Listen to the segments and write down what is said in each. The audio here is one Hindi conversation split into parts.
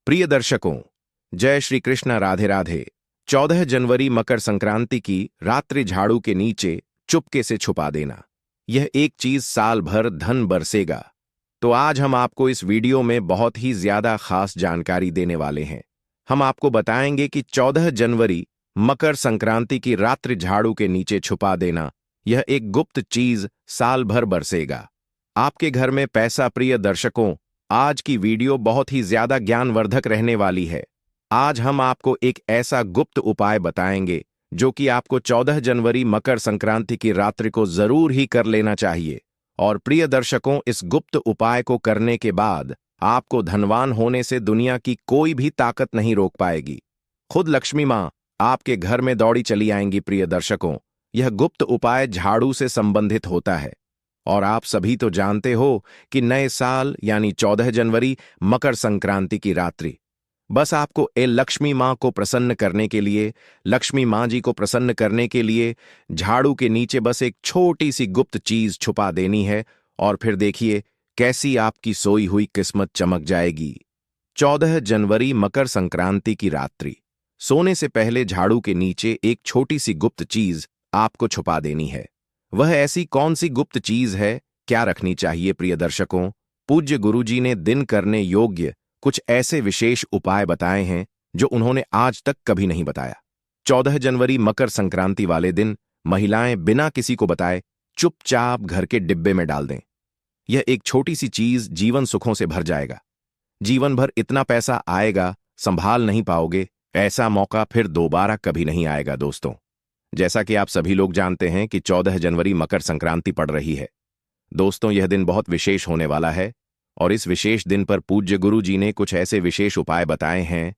प्रिय दर्शकों, जय श्री कृष्ण, राधे राधे। 14 जनवरी मकर संक्रांति की रात्रि झाड़ू के नीचे चुपके से छुपा देना, यह एक चीज साल भर धन बरसेगा। तो आज हम आपको इस वीडियो में बहुत ही ज्यादा खास जानकारी देने वाले हैं। हम आपको बताएंगे कि 14 जनवरी मकर संक्रांति की रात्रि झाड़ू के नीचे छुपा देना, यह एक गुप्त चीज साल भर बरसेगा आपके घर में पैसा। प्रिय दर्शकों, आज की वीडियो बहुत ही ज्यादा ज्ञानवर्धक रहने वाली है। आज हम आपको एक ऐसा गुप्त उपाय बताएंगे जो कि आपको 14 जनवरी मकर संक्रांति की रात्रि को जरूर ही कर लेना चाहिए। और प्रिय दर्शकों, इस गुप्त उपाय को करने के बाद आपको धनवान होने से दुनिया की कोई भी ताकत नहीं रोक पाएगी। खुद लक्ष्मी मां आपके घर में दौड़ी चली आएंगी। प्रिय दर्शकों, यह गुप्त उपाय झाड़ू से संबंधित होता है। और आप सभी तो जानते हो कि नए साल यानी 14 जनवरी मकर संक्रांति की रात्रि, बस आपको लक्ष्मी मां को प्रसन्न करने के लिए, लक्ष्मी मां जी को प्रसन्न करने के लिए झाड़ू के नीचे बस एक छोटी सी गुप्त चीज छुपा देनी है। और फिर देखिए कैसी आपकी सोई हुई किस्मत चमक जाएगी। 14 जनवरी मकर संक्रांति की रात्रि, सोने से पहले झाड़ू के नीचे एक छोटी सी गुप्त चीज आपको छुपा देनी है। वह ऐसी कौन सी गुप्त चीज है, क्या रखनी चाहिए? प्रिय दर्शकों, पूज्य गुरुजी ने दिन करने योग्य कुछ ऐसे विशेष उपाय बताए हैं जो उन्होंने आज तक कभी नहीं बताया। 14 जनवरी मकर संक्रांति वाले दिन महिलाएं बिना किसी को बताए चुपचाप घर के डिब्बे में डाल दें। यह एक छोटी सी चीज जीवन सुखों से भर जाएगा। जीवन भर इतना पैसा आएगा, संभाल नहीं पाओगे। ऐसा मौका फिर दोबारा कभी नहीं आएगा। दोस्तों, जैसा कि आप सभी लोग जानते हैं कि 14 जनवरी मकर संक्रांति पड़ रही है। दोस्तों, यह दिन बहुत विशेष होने वाला है और इस विशेष दिन पर पूज्य गुरु जी ने कुछ ऐसे विशेष उपाय बताए हैं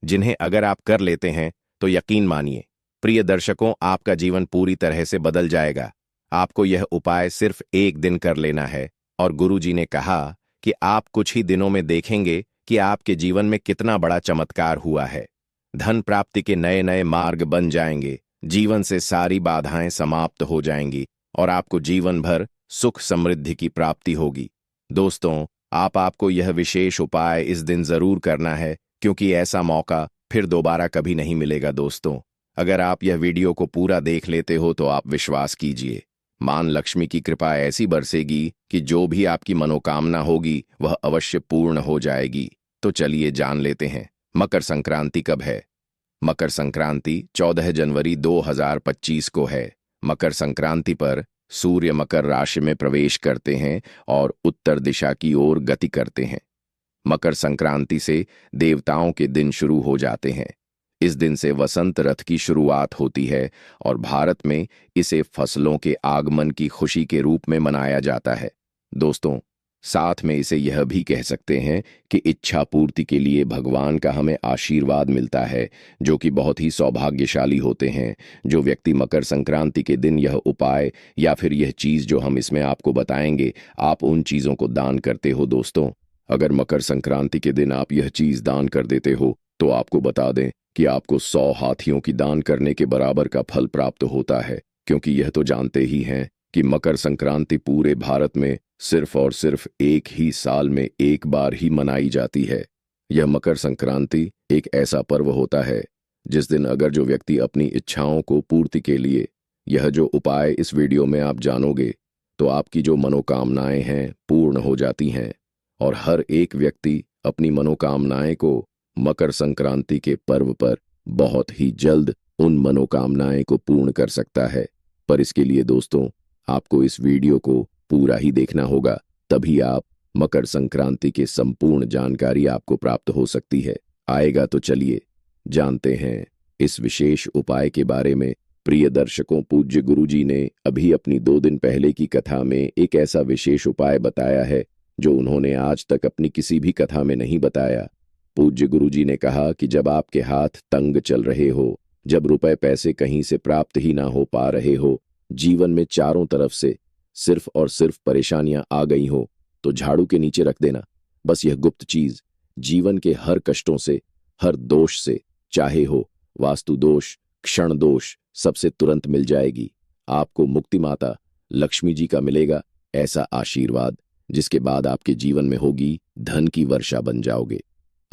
जिन्हें अगर आप कर लेते हैं तो यकीन मानिए प्रिय दर्शकों, आपका जीवन पूरी तरह से बदल जाएगा। आपको यह उपाय सिर्फ एक दिन कर लेना है और गुरु जी ने कहा कि आप कुछ ही दिनों में देखेंगे कि आपके जीवन में कितना बड़ा चमत्कार हुआ है। धन प्राप्ति के नए नए मार्ग बन जाएंगे, जीवन से सारी बाधाएं समाप्त हो जाएंगी और आपको जीवन भर सुख समृद्धि की प्राप्ति होगी। दोस्तों, आपको यह विशेष उपाय इस दिन जरूर करना है क्योंकि ऐसा मौका फिर दोबारा कभी नहीं मिलेगा। दोस्तों, अगर आप यह वीडियो को पूरा देख लेते हो तो आप विश्वास कीजिए, मां लक्ष्मी की कृपा ऐसी बरसेगी कि जो भी आपकी मनोकामना होगी वह अवश्य पूर्ण हो जाएगी। तो चलिए जान लेते हैं मकर संक्रांति कब है। मकर संक्रांति 14 जनवरी 2025 को है। मकर संक्रांति पर सूर्य मकर राशि में प्रवेश करते हैं और उत्तर दिशा की ओर गति करते हैं। मकर संक्रांति से देवताओं के दिन शुरू हो जाते हैं। इस दिन से वसंत रथ की शुरुआत होती है और भारत में इसे फसलों के आगमन की खुशी के रूप में मनाया जाता है। दोस्तों, साथ में इसे यह भी कह सकते हैं कि इच्छा पूर्ति के लिए भगवान का हमें आशीर्वाद मिलता है, जो कि बहुत ही सौभाग्यशाली होते हैं। जो व्यक्ति मकर संक्रांति के दिन यह उपाय या फिर यह चीज जो हम इसमें आपको बताएंगे, आप उन चीजों को दान करते हो। दोस्तों, अगर मकर संक्रांति के दिन आप यह चीज दान कर देते हो तो आपको बता दें कि आपको 100 हाथियों की दान करने के बराबर का फल प्राप्त होता है। क्योंकि यह तो जानते ही हैं कि मकर संक्रांति पूरे भारत में सिर्फ और सिर्फ एक ही साल में एक बार ही मनाई जाती है। यह मकर संक्रांति एक ऐसा पर्व होता है जिस दिन अगर जो व्यक्ति अपनी इच्छाओं को पूर्ति के लिए यह जो उपाय इस वीडियो में आप जानोगे तो आपकी जो मनोकामनाएं हैं पूर्ण हो जाती हैं। और हर एक व्यक्ति अपनी मनोकामनाएं को मकर संक्रांति के पर्व पर बहुत ही जल्द उन मनोकामनाएं को पूर्ण कर सकता है। पर इसके लिए दोस्तों, आपको इस वीडियो को पूरा ही देखना होगा, तभी आप मकर संक्रांति की संपूर्ण जानकारी आपको प्राप्त हो सकती है। आएगा तो चलिए जानते हैं इस विशेष उपाय के बारे में। प्रिय दर्शकों, पूज्य गुरुजी ने अभी अपनी 2 दिन पहले की कथा में एक ऐसा विशेष उपाय बताया है जो उन्होंने आज तक अपनी किसी भी कथा में नहीं बताया। पूज्य गुरुजी ने कहा कि जब आपके हाथ तंग चल रहे हो, जब रुपए पैसे कहीं से प्राप्त ही ना हो पा रहे हो, जीवन में चारों तरफ से सिर्फ और सिर्फ परेशानियां आ गई हो, तो झाड़ू के नीचे रख देना बस यह गुप्त चीज। जीवन के हर कष्टों से, हर दोष से, चाहे हो वास्तु दोष, क्षण दोष, सबसे तुरंत मिल जाएगी। आपको मुक्ति माता लक्ष्मी जी का मिलेगा ऐसा आशीर्वाद, जिसके बाद आपके जीवन में होगी धन की वर्षा बन जाओगे।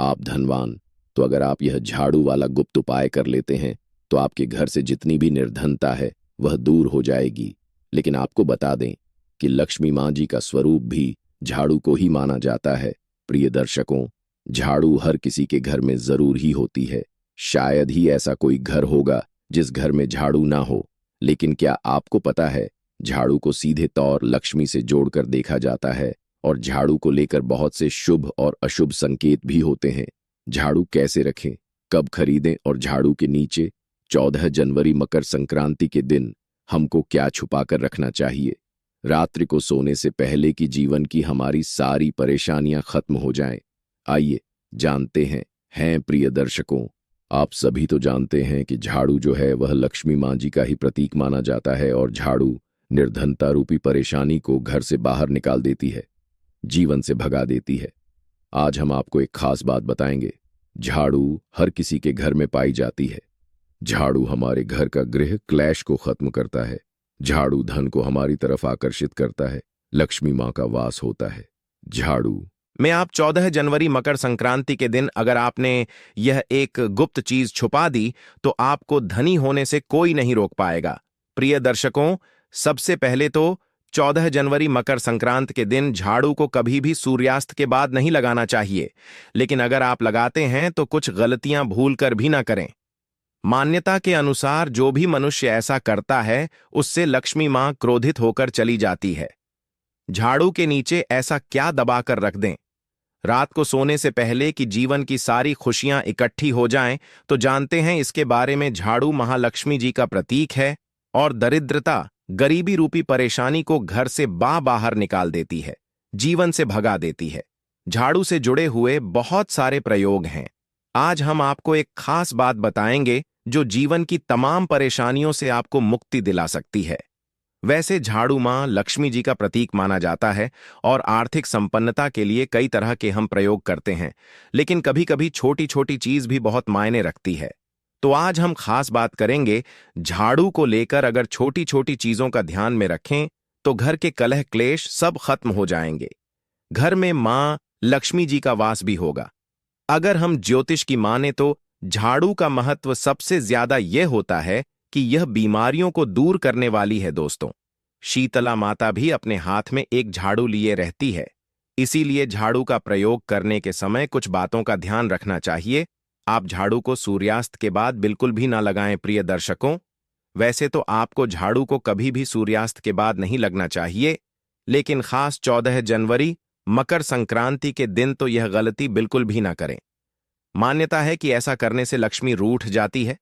आप धनवान, तो अगर आप यह झाड़ू वाला गुप्त उपाय कर लेते हैं तो आपके घर से जितनी भी निर्धनता है वह दूर हो जाएगी। लेकिन आपको बता दें कि लक्ष्मी माँ जी का स्वरूप भी झाड़ू को ही माना जाता है। प्रिय दर्शकों, झाड़ू हर किसी के घर में जरूर ही होती है। शायद ही ऐसा कोई घर होगा जिस घर में झाड़ू ना हो। लेकिन क्या आपको पता है, झाड़ू को सीधे तौर लक्ष्मी से जोड़कर देखा जाता है और झाड़ू को लेकर बहुत से शुभ और अशुभ संकेत भी होते हैं। झाड़ू कैसे रखें, कब खरीदें और झाड़ू के नीचे 14 जनवरी मकर संक्रांति के दिन हमको क्या छुपा कर रखना चाहिए, रात्रि को सोने से पहले कि जीवन की हमारी सारी परेशानियां खत्म हो जाएं। आइए जानते हैं प्रिय दर्शकों, आप सभी तो जानते हैं कि झाड़ू जो है वह लक्ष्मी माँ जी का ही प्रतीक माना जाता है और झाड़ू निर्धनता रूपी परेशानी को घर से बाहर निकाल देती है, जीवन से भगा देती है। आज हम आपको एक खास बात बताएंगे। झाड़ू हर किसी के घर में पाई जाती है। झाड़ू हमारे घर का गृह क्लेश को खत्म करता है। झाड़ू धन को हमारी तरफ आकर्षित करता है। लक्ष्मी माँ का वास होता है। झाड़ू में आप 14 जनवरी मकर संक्रांति के दिन अगर आपने यह एक गुप्त चीज छुपा दी तो आपको धनी होने से कोई नहीं रोक पाएगा। प्रिय दर्शकों, सबसे पहले तो 14 जनवरी मकर संक्रांति के दिन झाड़ू को कभी भी सूर्यास्त के बाद नहीं लगाना चाहिए। लेकिन अगर आप लगाते हैं तो कुछ गलतियां भूल कर भी ना करें। मान्यता के अनुसार जो भी मनुष्य ऐसा करता है उससे लक्ष्मी मां क्रोधित होकर चली जाती है। झाड़ू के नीचे ऐसा क्या दबाकर रख दें रात को सोने से पहले कि जीवन की सारी खुशियां इकट्ठी हो जाएं, तो जानते हैं इसके बारे में। झाड़ू महालक्ष्मी जी का प्रतीक है और दरिद्रता, गरीबी रूपी परेशानी को घर से बाहर निकाल देती है, जीवन से भगा देती है। झाड़ू से जुड़े हुए बहुत सारे प्रयोग हैं। आज हम आपको एक खास बात बताएंगे जो जीवन की तमाम परेशानियों से आपको मुक्ति दिला सकती है। वैसे झाड़ू मां लक्ष्मी जी का प्रतीक माना जाता है और आर्थिक संपन्नता के लिए कई तरह के हम प्रयोग करते हैं, लेकिन कभी कभी छोटी छोटी चीज भी बहुत मायने रखती है। तो आज हम खास बात करेंगे झाड़ू को लेकर। अगर छोटी छोटी चीजों का ध्यान में रखें तो घर के कलह क्लेश सब खत्म हो जाएंगे। घर में मां लक्ष्मी जी का वास भी होगा। अगर हम ज्योतिष की माने तो झाड़ू का महत्व सबसे ज्यादा यह होता है कि यह बीमारियों को दूर करने वाली है। दोस्तों, शीतला माता भी अपने हाथ में एक झाड़ू लिए रहती है। इसीलिए झाड़ू का प्रयोग करने के समय कुछ बातों का ध्यान रखना चाहिए। आप झाड़ू को सूर्यास्त के बाद बिल्कुल भी ना लगाएं। प्रिय दर्शकों, वैसे तो आपको झाड़ू को कभी भी सूर्यास्त के बाद नहीं लगना चाहिए, लेकिन खास 14 जनवरी मकर संक्रांति के दिन तो यह गलती बिल्कुल भी ना करें। मान्यता है कि ऐसा करने से लक्ष्मी रूठ जाती है।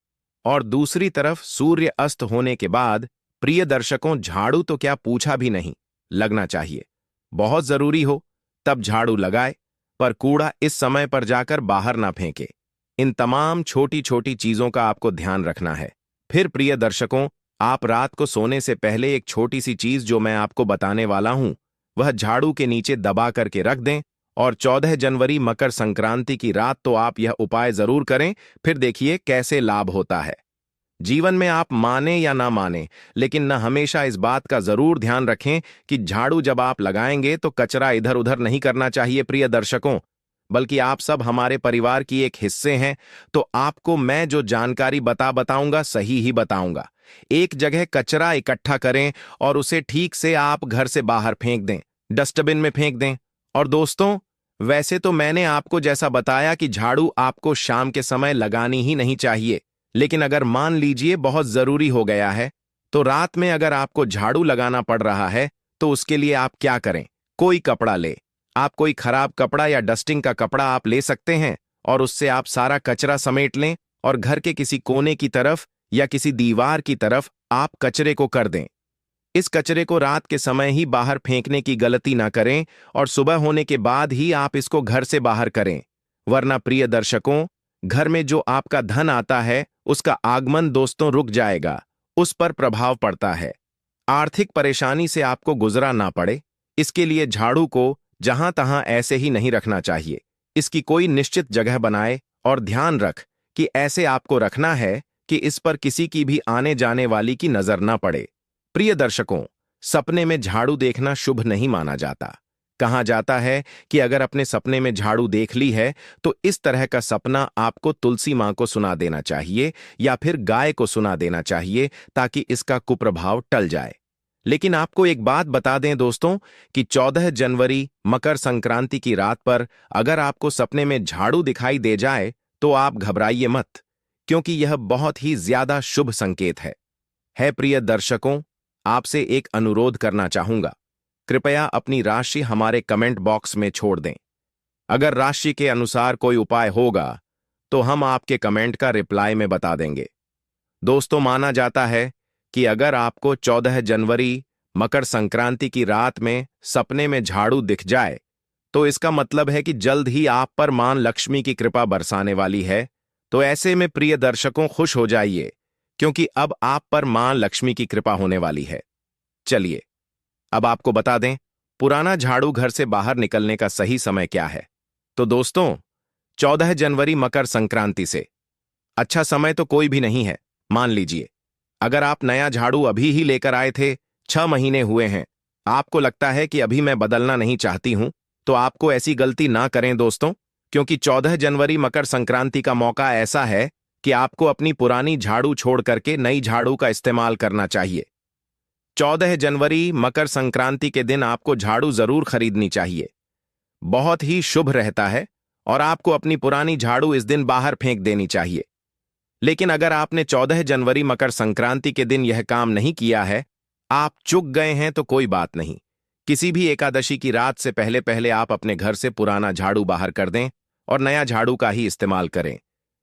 और दूसरी तरफ सूर्य अस्त होने के बाद प्रिय दर्शकों, झाड़ू तो क्या पूछा भी नहीं लगना चाहिए। बहुत जरूरी हो तब झाड़ू लगाए, पर कूड़ा इस समय पर जाकर बाहर ना फेंके। इन तमाम छोटी छोटी चीजों का आपको ध्यान रखना है। फिर प्रिय दर्शकों, आप रात को सोने से पहले एक छोटी सी चीज जो मैं आपको बताने वाला हूं वह झाड़ू के नीचे दबा करके रख दें और 14 जनवरी मकर संक्रांति की रात तो आप यह उपाय जरूर करें। फिर देखिए कैसे लाभ होता है। जीवन में आप माने या ना माने, लेकिन न हमेशा इस बात का जरूर ध्यान रखें कि झाड़ू जब आप लगाएंगे तो कचरा इधर उधर नहीं करना चाहिए। प्रिय दर्शकों, बल्कि आप सब हमारे परिवार की एक हिस्से हैं, तो आपको मैं जो जानकारी बताऊंगा सही ही बताऊंगा। एक जगह कचरा इकट्ठा करें और उसे ठीक से आप घर से बाहर फेंक दें, डस्टबिन में फेंक दें। और दोस्तों, वैसे तो मैंने आपको जैसा बताया कि झाड़ू आपको शाम के समय लगानी ही नहीं चाहिए, लेकिन अगर मान लीजिए बहुत जरूरी हो गया है तो रात में अगर आपको झाड़ू लगाना पड़ रहा है तो उसके लिए आप क्या करें, कोई कपड़ा ले। आप कोई खराब कपड़ा या डस्टिंग का कपड़ा आप ले सकते हैं और उससे आप सारा कचरा समेट लें और घर के किसी कोने की तरफ या किसी दीवार की तरफ आप कचरे को कर दें। इस कचरे को रात के समय ही बाहर फेंकने की गलती ना करें और सुबह होने के बाद ही आप इसको घर से बाहर करें, वरना प्रिय दर्शकों, घर में जो आपका धन आता है उसका आगमन दोस्तों रुक जाएगा, उस पर प्रभाव पड़ता है। आर्थिक परेशानी से आपको गुजरा ना पड़े, इसके लिए झाड़ू को जहां तहां ऐसे ही नहीं रखना चाहिए। इसकी कोई निश्चित जगह बनाए और ध्यान रख कि ऐसे आपको रखना है कि इस पर किसी की भी आने जाने वाली की नजर ना पड़े। प्रिय दर्शकों, सपने में झाड़ू देखना शुभ नहीं माना जाता, कहा जाता है कि अगर अपने सपने में झाड़ू देख ली है तो इस तरह का सपना आपको तुलसी मां को सुना देना चाहिए या फिर गाय को सुना देना चाहिए ताकि इसका कुप्रभाव टल जाए। लेकिन आपको एक बात बता दें दोस्तों कि 14 जनवरी मकर संक्रांति की रात पर अगर आपको सपने में झाड़ू दिखाई दे जाए तो आप घबराइए मत, क्योंकि यह बहुत ही ज्यादा शुभ संकेत है प्रिय दर्शकों, आपसे एक अनुरोध करना चाहूंगा। कृपया अपनी राशि हमारे कमेंट बॉक्स में छोड़ दें। अगर राशि के अनुसार कोई उपाय होगा तो हम आपके कमेंट का रिप्लाई में बता देंगे। दोस्तों, माना जाता है कि अगर आपको 14 जनवरी मकर संक्रांति की रात में सपने में झाड़ू दिख जाए तो इसका मतलब है कि जल्द ही आप पर मां लक्ष्मी की कृपा बरसाने वाली है। तो ऐसे में प्रिय दर्शकों, खुश हो जाइए, क्योंकि अब आप पर मां लक्ष्मी की कृपा होने वाली है। चलिए अब आपको बता दें पुराना झाड़ू घर से बाहर निकलने का सही समय क्या है। तो दोस्तों, 14 जनवरी मकर संक्रांति से अच्छा समय तो कोई भी नहीं है। मान लीजिए अगर आप नया झाड़ू अभी ही लेकर आए थे, 6 महीने हुए हैं, आपको लगता है कि अभी मैं बदलना नहीं चाहती हूं, तो आपको ऐसी गलती ना करें दोस्तों, क्योंकि 14 जनवरी मकर संक्रांति का मौका ऐसा है कि आपको अपनी पुरानी झाड़ू छोड़ करके नई झाड़ू का इस्तेमाल करना चाहिए। 14 जनवरी मकर संक्रांति के दिन आपको झाड़ू जरूर खरीदनी चाहिए। बहुत ही शुभ रहता है और आपको अपनी पुरानी झाड़ू इस दिन बाहर फेंक देनी चाहिए। लेकिन अगर आपने 14 जनवरी मकर संक्रांति के दिन यह काम नहीं किया है, आप चूक गए हैं, तो कोई बात नहीं। किसी भी एकादशी की रात से पहले पहले आप अपने घर से पुराना झाड़ू बाहर कर दें और नया झाड़ू का ही इस्तेमाल करें।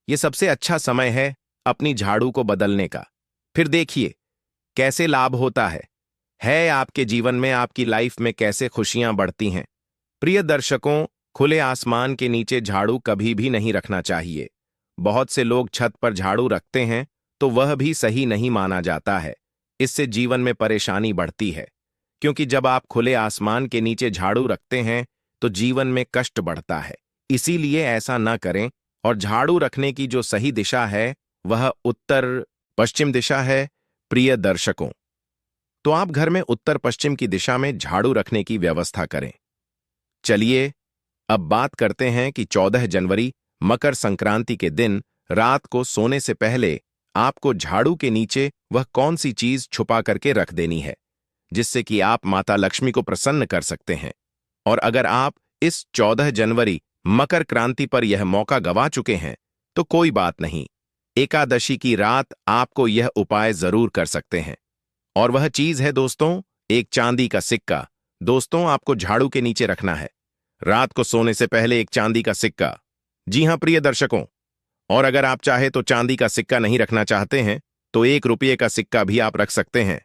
यह सबसे अच्छा समय है अपनी झाड़ू को बदलने का। फिर देखिए कैसे लाभ होता है आपके जीवन में, आपकी लाइफ में कैसे खुशियां बढ़ती हैं। प्रिय दर्शकों, खुले आसमान के नीचे झाड़ू कभी भी नहीं रखना चाहिए। बहुत से लोग छत पर झाड़ू रखते हैं तो वह भी सही नहीं माना जाता है। इससे जीवन में परेशानी बढ़ती है, क्योंकि जब आप खुले आसमान के नीचे झाड़ू रखते हैं तो जीवन में कष्ट बढ़ता है। इसीलिए ऐसा न करें और झाड़ू रखने की जो सही दिशा है वह उत्तर पश्चिम दिशा है। प्रिय दर्शकों, तो आप घर में उत्तर पश्चिम की दिशा में झाड़ू रखने की व्यवस्था करें। चलिए अब बात करते हैं कि 14 जनवरी मकर संक्रांति के दिन रात को सोने से पहले आपको झाड़ू के नीचे वह कौन सी चीज छुपा करके रख देनी है जिससे कि आप माता लक्ष्मी को प्रसन्न कर सकते हैं। और अगर आप इस 14 जनवरी मकर क्रांति पर यह मौका गवा चुके हैं तो कोई बात नहीं, एकादशी की रात आपको यह उपाय जरूर कर सकते हैं। और वह चीज है दोस्तों, एक चांदी का सिक्का। दोस्तों, आपको झाड़ू के नीचे रखना है रात को सोने से पहले एक चांदी का सिक्का। जी हां प्रिय दर्शकों, और अगर आप चाहे तो चांदी का सिक्का नहीं रखना चाहते हैं तो 1 रुपये का सिक्का भी आप रख सकते हैं।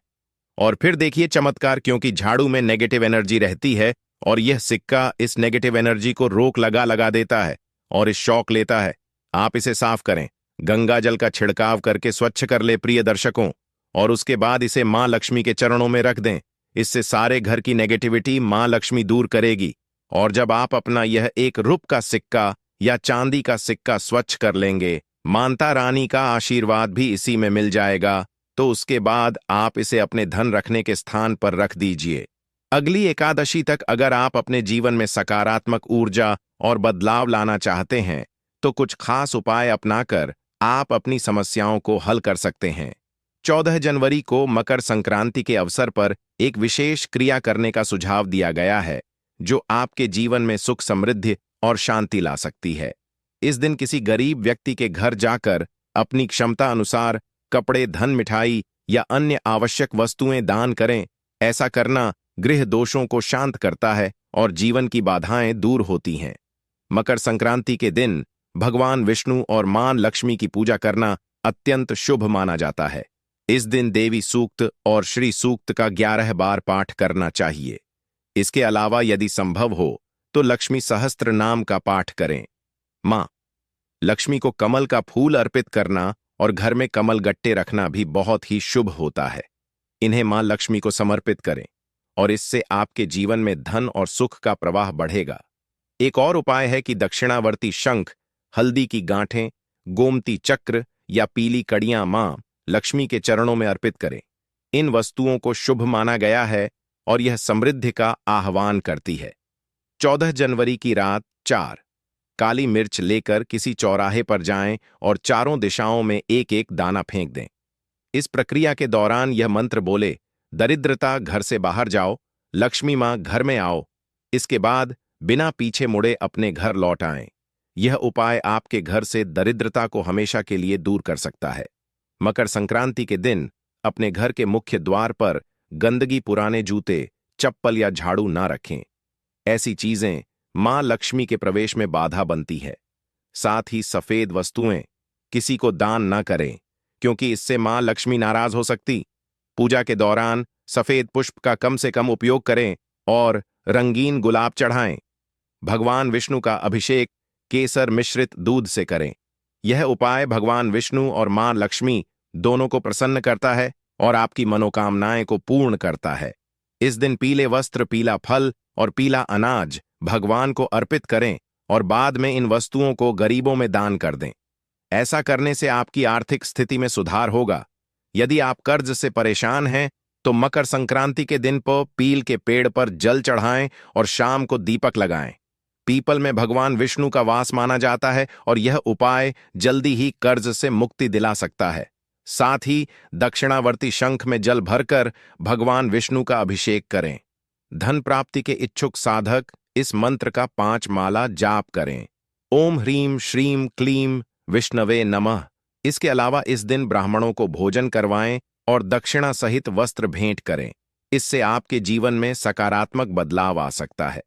और फिर देखिए चमत्कार, क्योंकि झाड़ू में नेगेटिव एनर्जी रहती है और यह सिक्का इस नेगेटिव एनर्जी को रोक लगा देता है और इस शॉक लेता है। आप इसे साफ करें, गंगा जल का छिड़काव करके स्वच्छ कर ले प्रिय दर्शकों, और उसके बाद इसे मां लक्ष्मी के चरणों में रख दें। इससे सारे घर की नेगेटिविटी मां लक्ष्मी दूर करेगी। और जब आप अपना यह 1 रुपये का सिक्का या चांदी का सिक्का स्वच्छ कर लेंगे, माता रानी का आशीर्वाद भी इसी में मिल जाएगा। तो उसके बाद आप इसे अपने धन रखने के स्थान पर रख दीजिए। अगली एकादशी तक अगर आप अपने जीवन में सकारात्मक ऊर्जा और बदलाव लाना चाहते हैं तो कुछ खास उपाय अपनाकर आप अपनी समस्याओं को हल कर सकते हैं। 14 जनवरी को मकर संक्रांति के अवसर पर एक विशेष क्रिया करने का सुझाव दिया गया है जो आपके जीवन में सुख, समृद्धि और शांति ला सकती है। इस दिन किसी गरीब व्यक्ति के घर जाकर अपनी क्षमता अनुसार कपड़े, धन, मिठाई या अन्य आवश्यक वस्तुएं दान करें। ऐसा करना गृह दोषों को शांत करता है और जीवन की बाधाएं दूर होती हैं। मकर संक्रांति के दिन भगवान विष्णु और मां लक्ष्मी की पूजा करना अत्यंत शुभ माना जाता है। इस दिन देवी सूक्त और श्री सूक्त का 11 बार पाठ करना चाहिए। इसके अलावा यदि संभव हो तो लक्ष्मी सहस्त्र नाम का पाठ करें। मां लक्ष्मी को कमल का फूल अर्पित करना और घर में कमल गट्टे रखना भी बहुत ही शुभ होता है। इन्हें मां लक्ष्मी को समर्पित करें और इससे आपके जीवन में धन और सुख का प्रवाह बढ़ेगा। एक और उपाय है कि दक्षिणावर्ती शंख, हल्दी की गांठें, गोमती चक्र या पीली कड़ियां मां लक्ष्मी के चरणों में अर्पित करें। इन वस्तुओं को शुभ माना गया है और यह समृद्धि का आह्वान करती है। 14 जनवरी की रात 4 काली मिर्च लेकर किसी चौराहे पर जाएं और चारों दिशाओं में एक एक दाना फेंक दें। इस प्रक्रिया के दौरान यह मंत्र बोले, दरिद्रता घर से बाहर जाओ, लक्ष्मी मां घर में आओ। इसके बाद बिना पीछे मुड़े अपने घर लौट आएं। यह उपाय आपके घर से दरिद्रता को हमेशा के लिए दूर कर सकता है। मकर संक्रांति के दिन अपने घर के मुख्य द्वार पर गंदगी, पुराने जूते, चप्पल या झाड़ू ना रखें। ऐसी चीजें मां लक्ष्मी के प्रवेश में बाधा बनती है। साथ ही सफेद वस्तुएं किसी को दान ना करें, क्योंकि इससे मां लक्ष्मी नाराज हो सकती। पूजा के दौरान सफेद पुष्प का कम से कम उपयोग करें और रंगीन गुलाब चढ़ाएं। भगवान विष्णु का अभिषेक केसर मिश्रित दूध से करें। यह उपाय भगवान विष्णु और मां लक्ष्मी दोनों को प्रसन्न करता है और आपकी मनोकामनाएं को पूर्ण करता है। इस दिन पीले वस्त्र, पीला फल और पीला अनाज भगवान को अर्पित करें और बाद में इन वस्तुओं को गरीबों में दान कर दें। ऐसा करने से आपकी आर्थिक स्थिति में सुधार होगा। यदि आप कर्ज से परेशान हैं तो मकर संक्रांति के दिन पर पील के पेड़ पर जल चढ़ाएं और शाम को दीपक लगाएं। पीपल में भगवान विष्णु का वास माना जाता है और यह उपाय जल्दी ही कर्ज से मुक्ति दिला सकता है। साथ ही दक्षिणावर्ती शंख में जल भरकर भगवान विष्णु का अभिषेक करें। धन प्राप्ति के इच्छुक साधक इस मंत्र का 5 माला जाप करें। ओम ह्रीम श्रीम क्लीम विष्णवे नमः। इसके अलावा इस दिन ब्राह्मणों को भोजन करवाएं और दक्षिणा सहित वस्त्र भेंट करें। इससे आपके जीवन में सकारात्मक बदलाव आ सकता है।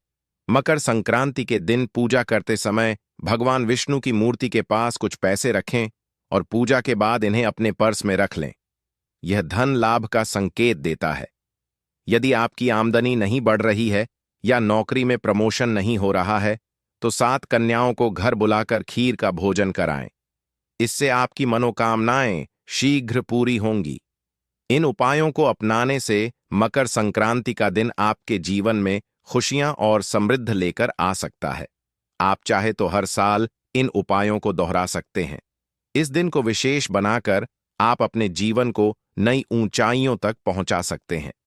मकर संक्रांति के दिन पूजा करते समय भगवान विष्णु की मूर्ति के पास कुछ पैसे रखें और पूजा के बाद इन्हें अपने पर्स में रख लें। यह धन लाभ का संकेत देता है। यदि आपकी आमदनी नहीं बढ़ रही है या नौकरी में प्रमोशन नहीं हो रहा है तो 7 कन्याओं को घर बुलाकर खीर का भोजन कराएं। इससे आपकी मनोकामनाएं शीघ्र पूरी होंगी। इन उपायों को अपनाने से मकर संक्रांति का दिन आपके जीवन में खुशियां और समृद्ध लेकर आ सकता है। आप चाहे तो हर साल इन उपायों को दोहरा सकते हैं। इस दिन को विशेष बनाकर आप अपने जीवन को नई ऊंचाइयों तक पहुंचा सकते हैं।